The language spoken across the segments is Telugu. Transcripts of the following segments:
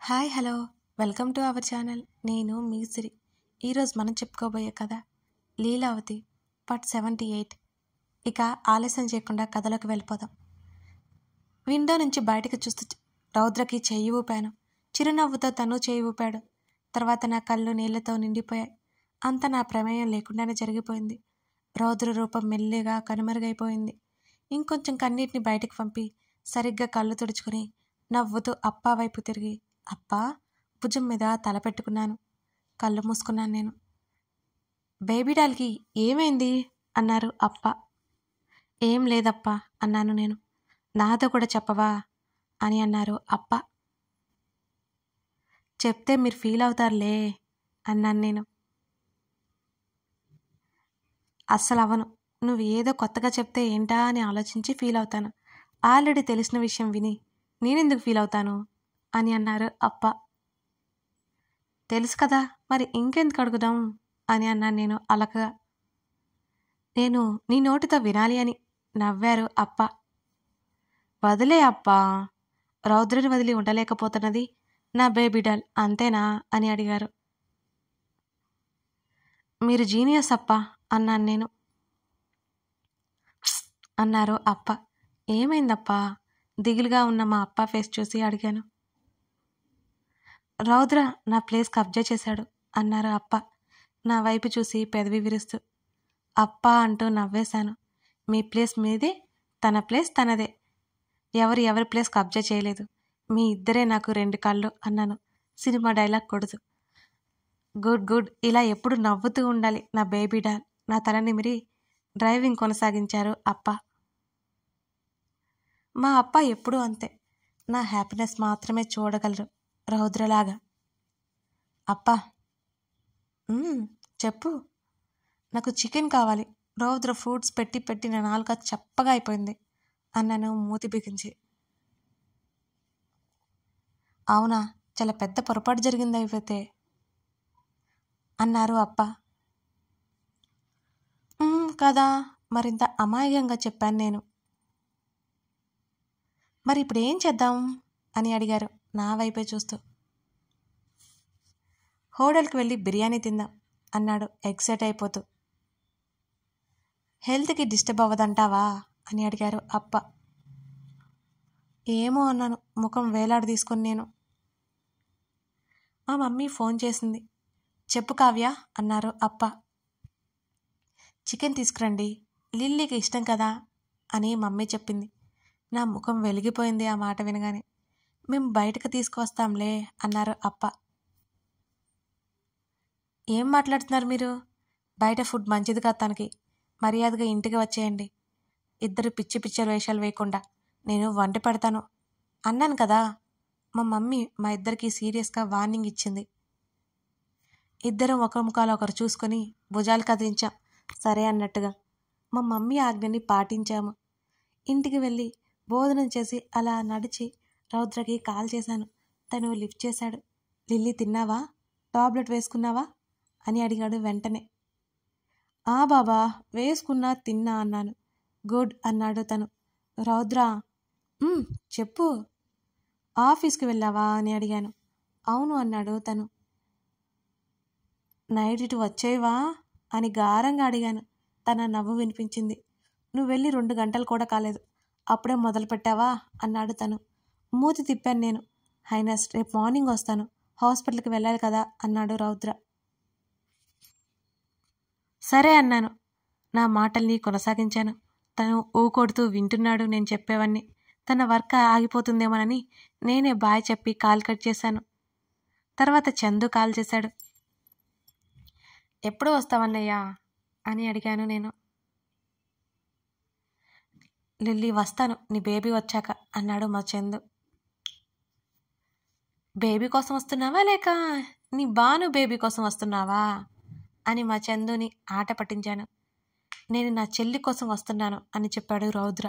Hi hello welcome to our channel. నేను మీ సిరి. ఈరోజు మనం చెప్పుకోబోయే కథ లీలావతి పార్ట్ 78. ఇక ఆలస్యం చేయకుండా కథలోకి వెళ్ళిపోదాం. విండో నుంచి బయటకు చూస్తూ రౌద్రకి చెయ్యి ఊపాను. చిరునవ్వుతో తను చెయ్యి ఊపాడు. తర్వాత నా కళ్ళు నీళ్లతో నిండిపోయాయి. అంత నా ప్రమేయం లేకుండానే జరిగిపోయింది. రౌద్ర రూపం మెల్లిగా కనుమరుగైపోయింది. ఇంకొంచెం కన్నీటిని బయటకు పంపి సరిగ్గా కళ్ళు తుడుచుకుని నవ్వుతూ అప్పా వైపు తిరిగి అప్పా భుజం మీద తల పెట్టుకున్నాను. కళ్ళు మూసుకున్నాను నేను. బేబీ డాల్కి ఏమైంది అన్నారు అప్ప. ఏం లేదప్పా అన్నాను నేను. నాతో కూడా చెప్పవా అని అన్నారు అప్ప. చెప్తే మీరు ఫీల్ అవుతారులే అన్నాను నేను. అస్సలు అవను. నువ్వు ఏదో కొత్తగా చెప్తే ఏంటా అని ఆలోచించి ఫీల్ అవుతాను. ఆల్రెడీ తెలిసిన విషయం విని నేనెందుకు ఫీల్ అవుతాను అని అన్నారు అప్ప. తెలుసు కదా, మరి ఇంకెందుకు అడుగుదాం అని అన్నాను నేను అలకగా. నేను నీ నోటితో వినాలి అని నవ్వారు అప్ప. వదిలే అప్పా, రౌద్రని వదిలి ఉండలేకపోతున్నది నా బేబీ డాల్ అంతేనా అని అడిగారు. మీరు జీనియస్ అప్ప అన్నాను నేను. అన్నారు అప్ప. ఏమైందప్పా? దిగులుగా ఉన్న మా అప్ప ఫేస్ చూసి అడిగాను. రౌద్ర నా ప్లేస్ కబ్జా చేశాడు అన్నారు అప్ప నా వైపు చూసి పెదవి విరుస్తూ. అప్ప అంటూ నవ్వేశాను. మీ ప్లేస్ మీదే, తన ప్లేస్ తనదే. ఎవరి ప్లేస్ కబ్జా చేయలేదు. మీ ఇద్దరే నాకు రెండు కళ్ళు అన్నాను సినిమా డైలాగ్ కొడుతూ. గుడ్ గుడ్, ఇలా ఎప్పుడు నవ్వుతూ ఉండాలి నా బేబీ డాల్. నా తల నిమిరి డ్రైవింగ్ కొనసాగించారు అప్ప. మా అప్ప ఎప్పుడూ అంతే. నా హ్యాపీనెస్ మాత్రమే చూడగలరు రౌద్రలాగా. అప్పా చెప్పు. నాకు చికెన్ కావాలి. రౌద్ర ఫ్రూట్స్ పెట్టి పెట్టి నా నాలుక చప్పగా అయిపోయింది అన్నాను మూతి బిగించి. అవునా, చాలా పెద్ద పొరపాటు జరిగింది అయిపోతే అన్నారు అప్ప. కదా, మరింత అమాయకంగా చెప్పాను నేను. మరి ఇప్పుడు ఏం చేద్దాం అని అడిగారు నా వైపే చూస్తూ. హోటల్కి వెళ్ళి బిర్యానీ తిందాం అన్నాడు ఎక్సైట్ అయిపోతూ. హెల్త్కి డిస్టర్బ్ అవ్వదంటావా అని అడిగారు అప్ప. ఏమో అన్నాను ముఖం వేలాడి తీసుకుని నేను. మా మమ్మీ ఫోన్ చేసింది. చెప్పు కావ్య అన్నారు అప్ప. చికెన్ తీసుకురండి, లిల్లీకి ఇష్టం కదా అని మమ్మీ చెప్పింది. నా ముఖం వెలిగిపోయింది ఆ మాట వినగానే. మేము బయటకు తీసుకువస్తాంలే అన్నారు అప్ప. ఏం మాట్లాడుతున్నారు మీరు? బయట ఫుడ్ మంచిది కాదు తనకి. మర్యాదగా ఇంటికి వచ్చేయండి. ఇద్దరు పిచ్చి పిచ్చి వేషాలు వేయకుండా నేను వంట పెడతాను అన్నాను కదా. మా మమ్మీ మా ఇద్దరికి సీరియస్గా వార్నింగ్ ఇచ్చింది. ఇద్దరం ఒకరి ముఖాలు ఒకరు చూసుకొని భుజాలు కదిలించాం సరే అన్నట్టుగా. మా మమ్మీ ఆజ్ఞని పాటించాము. ఇంటికి వెళ్ళి భోజనం చేసి అలా నడిచి రౌద్రకి కాల్ చేశాను. తను లిఫ్ట్ చేశాడు. లిల్లీ తిన్నావా, టాబ్లెట్ వేసుకున్నావా అని అడిగాడు వెంటనే. ఆ బాబా, వేసుకున్నా తిన్నా అన్నాను. గుడ్ అన్నాడు తను. రౌద్ర చెప్పు. ఆఫీస్కి వెళ్ళావా అని అడిగాను. అవును అన్నాడు తను. నైట్ ఇటు వచ్చేవా అని గారంగా అడిగాను. తన నవ్వు వినిపించింది. నువ్వు వెళ్ళి 2 గంటలు కూడా కాలేదు, అప్పుడే మొదలు పెట్టావా అన్నాడు తను. మూతి తిప్పాను నేను. హైనస్, రేపు మార్నింగ్ వస్తాను, హాస్పిటల్కి వెళ్ళాలి కదా అన్నాడు రౌద్ర. సరే అన్నాను. నా మాటల్ని కొనసాగించాను. తను ఊకొడుతూ వింటున్నాడు నేను చెప్పేవన్నీ. తన వర్క్ ఆగిపోతుందేమోనని నేనే బాయ్ చెప్పి కాల్ కట్ చేశాను. తర్వాత చందు కాల్ చేశాడు. ఎప్పుడు వస్తావన్నయ్యా అని అడిగాను నేను. లిల్లీ వస్తాను నీ బేబీ వచ్చాక అన్నాడు మా చందు. బేబీ కోసం వస్తున్నావా లేక నీ బాను బేబీ కోసం వస్తున్నావా అని మా చందుని ఆట పట్టించాను. నేను నా చెల్లి కోసం వస్తున్నాను అని చెప్పాడు రౌద్ర.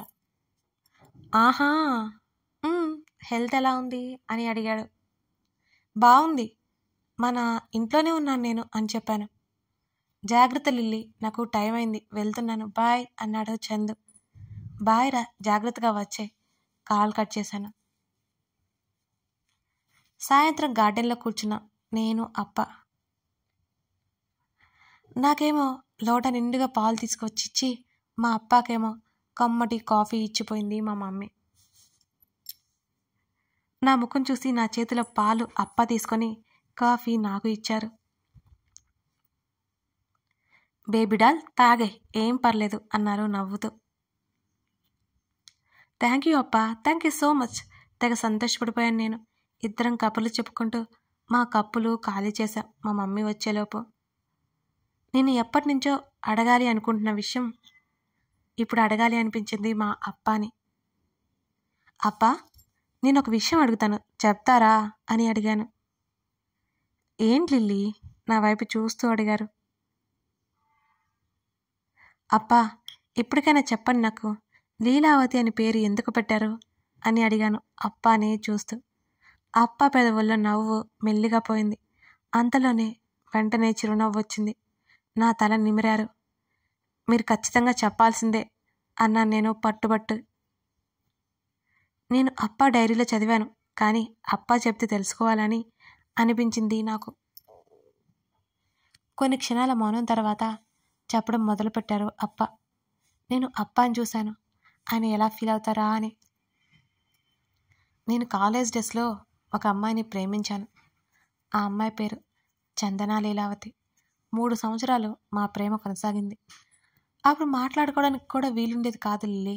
ఆహా, హెల్త్ ఎలా ఉంది అని అడిగాడు. బాగుంది, మన ఇంట్లోనే ఉన్నాను నేను అని చెప్పాను. జాగ్రత్త లిల్లీ, నాకు టైం అయింది, వెళ్తున్నాను, బాయ్ అన్నాడు చందు. బాయ్ రా, జాగ్రత్తగా వచ్చే. కాల్ కట్ చేశాను. సాయంత్రం గార్డెన్లో కూర్చున్నాం నేను, అప్ప. నాకేమో లోట నిండుగా పాలు తీసుకొచ్చి ఇచ్చి మా అప్పాకేమో కమ్మటి కాఫీ ఇచ్చిపోయింది మా మమ్మీ. నా ముఖం చూసి నా చేతిలో పాలు అప్ప తీసుకొని కాఫీ నాకు ఇచ్చారు. బేబీ డాల్ తాగే, ఏం పర్లేదు అన్నారు నవ్వుతూ. థ్యాంక్ యూ అప్ప, థ్యాంక్ యూ సో మచ్. తెగ సంతోషపడిపోయాను నేను. ఇద్దరం కప్పులు చెప్పుకుంటూ మా కప్పులు ఖాళీ చేశాం మా మమ్మీ వచ్చేలోపు. నేను ఎప్పటి నుంచో అడగాలి అనుకుంటున్న విషయం ఇప్పుడు అడగాలి అనిపించింది మా అప్పాని. అప్ప, నేను ఒక విషయం అడుగుతాను, చెప్తారా అని అడిగాను. ఏంటి లిల్లీ? నా వైపు చూస్తూ అడిగారు. అప్పా, ఇప్పటికైనా చెప్పండి నాకు, లీలావతి అని పేరు ఎందుకు పెట్టారు అని అడిగాను అప్పానే చూస్తూ. అప్ప పెదవుల్లో నవ్వు మెల్లిగా పోయింది. అంతలోనే వెంటనే చిరునవ్వు వచ్చింది. నా తల నిమిరారు. మీరు ఖచ్చితంగా చెప్పాల్సిందే అన్నాను నేను పట్టుబట్టు. నేను అప్ప డైరీలో చదివాను, కానీ అప్ప చెప్తే తెలుసుకోవాలని అనిపించింది నాకు. కొన్ని క్షణాల మౌనం తర్వాత చెప్పడం మొదలుపెట్టారు అప్ప. నేను అప్పాని చూశాను, ఆయన ఎలా ఫీల్ అవుతారా అని. నేను కాలేజ్ డేస్లో ఒక అమ్మాయిని ప్రేమించాను. ఆ అమ్మాయి పేరు చందనా లీలావతి. 3 సంవత్సరాలు మా ప్రేమ కొనసాగింది. అప్పుడు మాట్లాడుకోవడానికి కూడా వీలుండేది కాదు లిల్లీ.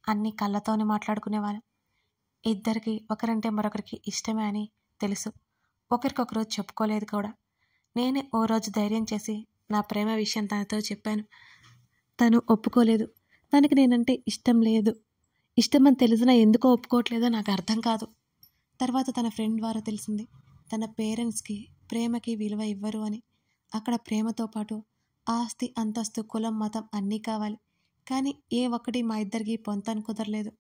అన్నీ కళ్ళతోనే మాట్లాడుకునేవాళ్ళం. ఇద్దరికి ఒకరంటే మరొకరికి ఇష్టమే అని తెలుసు. ఒకరికొకరు చెప్పుకోలేదు కూడా. నేనే ఓ రోజు ధైర్యం చేసి నా ప్రేమ విషయం తనతో చెప్పాను. తను ఒప్పుకోలేదు. తనకి నేనంటే ఇష్టం లేదు. ఇష్టమని తెలిసినా ఎందుకో ఒప్పుకోవట్లేదో నాకు అర్థం కాదు. తర్వాత తన ఫ్రెండ్ ద్వారా తెలిసింది, తన పేరెంట్స్కి ప్రేమకి విలువ ఇవ్వరు అని. అక్కడ ప్రేమతో పాటు ఆస్తి, అంతస్తు, కులం, మతం అన్నీ కావాలి. కానీ ఏ ఒక్కటి మా ఇద్దరికి పొంతన కుదరలేదు.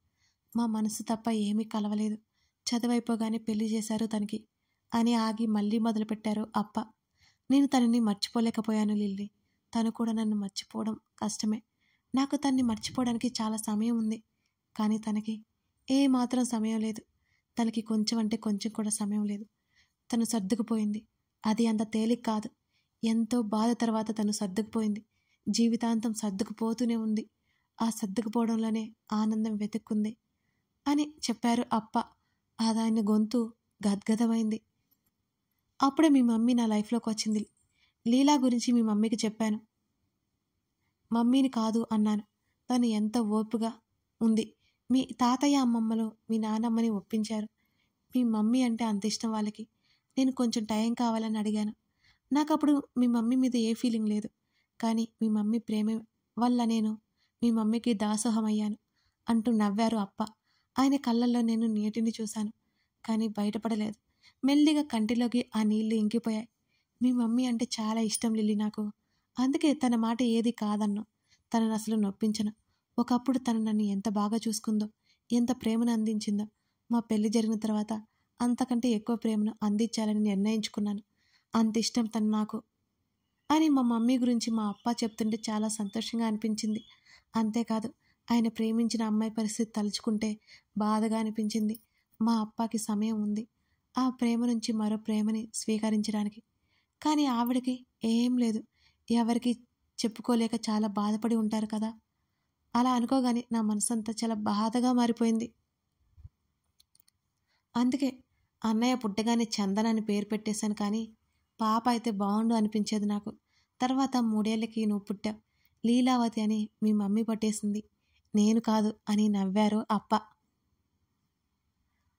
మా మనసు తప్ప ఏమీ కలవలేదు. చదువైపోగానే పెళ్లి చేశారు తనకి అని ఆగి మళ్ళీ మొదలుపెట్టారు అప్ప. నేను తనని మర్చిపోలేకపోయాను లిల్లీ. తను కూడా నన్ను మర్చిపోవడం కష్టమే. నాకు తన్ని మర్చిపోవడానికి చాలా సమయం ఉంది, కానీ తనకి ఏ మాత్రం సమయం లేదు. తనకి కొంచెం అంటే కొంచెం కూడా సమయం లేదు. తను సర్దుకుపోయింది. అది అంత తేలిక కాదు. ఎంతో బాధ తర్వాత తను సర్దుకుపోయింది. జీవితాంతం సర్దుకుపోతూనే ఉంది. ఆ సర్దుకుపోవడంలోనే ఆనందం వెతుక్కుంది అని చెప్పారు అప్ప. ఆయన గొంతు గద్గదమైంది. అప్పుడే మీ మమ్మీ నా లైఫ్లోకి వచ్చింది. లీలా గురించి మీ మమ్మీకి చెప్పాను. మమ్మీని కాదు అన్నాను. తను ఎంత ఓపుగా ఉంది. మీ తాతయ్య అమ్మమ్మలు మీ నానమ్మని ఒప్పించారు. మీ మమ్మీ అంటే అంత ఇష్టం వాళ్ళకి. నేను కొంచెం టైం కావాలని అడిగాను. నాకు అప్పుడు మీ మమ్మీ మీద ఏ ఫీలింగ్ లేదు, కానీ మీ మమ్మీ ప్రేమ వల్ల నేను మీ మమ్మీకి దాసోహమయ్యాను అంటూ నవ్వారు అప్ప. ఆయన కళ్ళల్లో నేను నీటిని చూశాను, కానీ బయటపడలేదు. మెల్లిగా కంటిలోకి ఆ నీళ్లు ఇంకిపోయాయి. మీ మమ్మీ అంటే చాలా ఇష్టం లిల్లీ నాకు. అందుకే తన మాట ఏది కాదన్ను. తనను అసలు నొప్పించను. ఒకప్పుడు తను నన్ను ఎంత బాగా చూసుకుందో, ఎంత ప్రేమను అందించిందో. మా పెళ్లి జరిగిన తర్వాత అంతకంటే ఎక్కువ ప్రేమను అందించాలని నిర్ణయించుకున్నాను. అంత ఇష్టం తను నాకు అని మా మమ్మీ గురించి మా అప్ప చెప్తుంటే చాలా సంతోషంగా అనిపించింది. అంతేకాదు, ఆయన ప్రేమించిన అమ్మాయి పరిస్థితి తలుచుకుంటే బాధగా అనిపించింది. మా అప్పకి సమయం ఉంది ఆ ప్రేమ నుంచి మరో ప్రేమని స్వీకరించడానికి. కానీ ఆవిడకి ఏం లేదు. ఎవరికి చెప్పుకోలేక చాలా బాధపడి ఉంటారు కదా. అలా అనుకోగానే నా మనసంతా చాలా బాధగా మారిపోయింది. అందుకే అన్నయ్య పుట్టగానే చందన అని పేరు పెట్టేశాను. కానీ పాప అయితే బాగుండు అనిపించేది నాకు. తర్వాత 3 ఏళ్ళకి నువ్వు పుట్టావు, లీలావతి అని మీ మమ్మీ పట్టేసింది, నేను కాదు అని నవ్వారు అప్ప.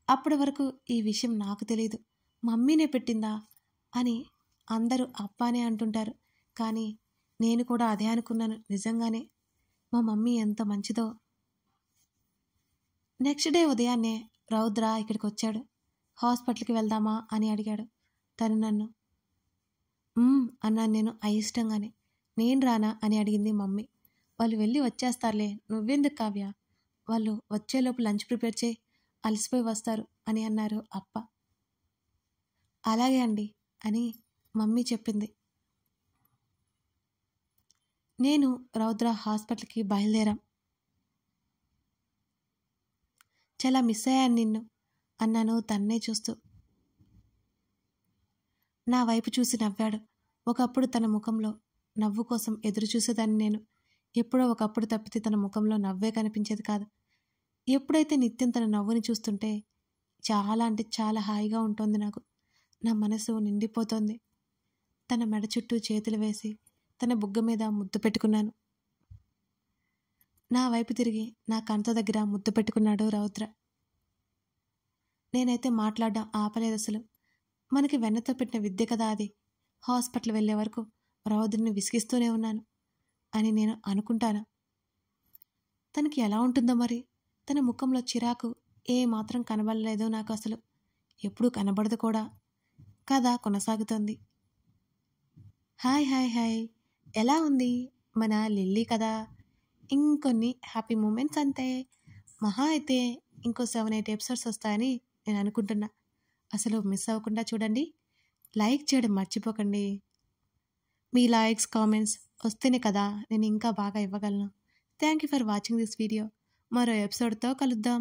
అప్పటి వరకు ఈ విషయం నాకు తెలియదు. మమ్మీనే పెట్టిందా అని అందరూ అప్పానే అంటుంటారు. కానీ నేను కూడా అదే అనుకున్నాను. నిజంగానే మా మమ్మీ ఎంత మంచిదో. నెక్స్ట్ డే ఉదయాన్నే రౌద్ర ఇక్కడికి వచ్చాడు. హాస్పిటల్కి వెళ్దామా అని అడిగాడు. తను నన్ను అన్నాను నేను అయిష్టంగానే. నేను రానా అని అడిగింది మమ్మీ. వాళ్ళు వెళ్ళి వచ్చేస్తారులే, నువ్వెందుకు కావ్య, వాళ్ళు వచ్చేలోపు లంచ్ ప్రిపేర్ చేయి, అలసిపోయి వస్తారు అని అన్నారు అప్ప. అలాగే అండి అని మమ్మీ చెప్పింది. నేను రౌద్ర హాస్పిటల్కి బయలుదేరాం. చాలా మిస్ అయ్యాను నిన్ను అన్నాను తన్నే చూస్తూ. నా వైపు చూసి నవ్వాడు. ఒకప్పుడు తన ముఖంలో నవ్వు కోసం ఎదురు చూసేదాన్ని నేను. ఎప్పుడో ఒకప్పుడు తప్పితే తన ముఖంలో నవ్వే కనిపించేది కాదు. ఎప్పుడైతే నిత్యం తన నవ్వుని చూస్తుంటే చాలా అంటే చాలా హాయిగా ఉంటుంది నాకు. నా మనసు నిండిపోతోంది. తన మెడ చుట్టూ చేతులు వేసి తన బుగ్గ మీద ముద్దు పెట్టుకున్నాను. నా వైపు తిరిగి నా కంట దగ్గర ముద్దు పెట్టుకున్నాడు రౌద్ర. నేనైతే మాట్లాడడం ఆపలేదు అసలు. మనకి వెన్నతో పెట్టిన విద్య కదా అది. హాస్పిటల్ వెళ్ళే వరకు రౌద్రని విసిగిస్తూనే ఉన్నాను అని నేను అనుకుంటాను. తనకి ఎలా ఉంటుందో మరి. తన ముఖంలో చిరాకు ఏమాత్రం కనబడలేదు నాకు అసలు. ఎప్పుడూ కనబడదు కూడా. కథ కొనసాగుతోంది. హాయ్ హాయ్ హాయ్, ఎలా ఉంది మన లిల్లీ కదా? ఇంకొన్ని హ్యాపీ మూమెంట్స్ అంతే. మహా అయితే ఇంకో 7-8 ఎపిసోడ్స్ వస్తాయని నేను అనుకుంటున్నా. అసలు మిస్ అవ్వకుండా చూడండి. లైక్ చేయడం మర్చిపోకండి. మీ లైక్స్ కామెంట్స్ వస్తేనే కదా నేను ఇంకా బాగా ఇవ్వగలను. Thank you for watching this video. మరో ఎపిసోడ్తో కలుద్దాం.